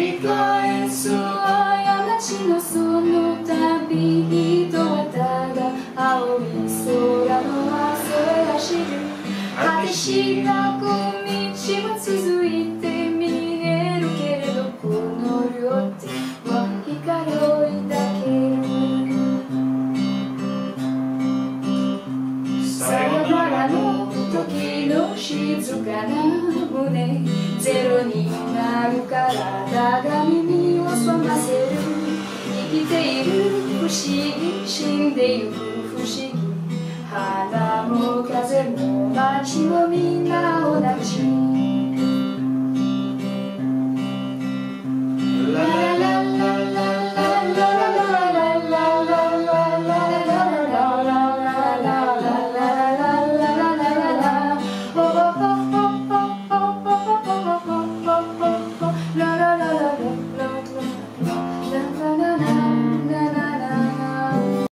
り返す過ちのその旅、人はただ青い空の汗が知る。果てしなく道は続いて見えるけれど、この両手は光を抱ける。さよならの時の静かな胸、ゼロになるからだが耳を澄ませる。生きている不思議、死んでゆく不思議、花も風も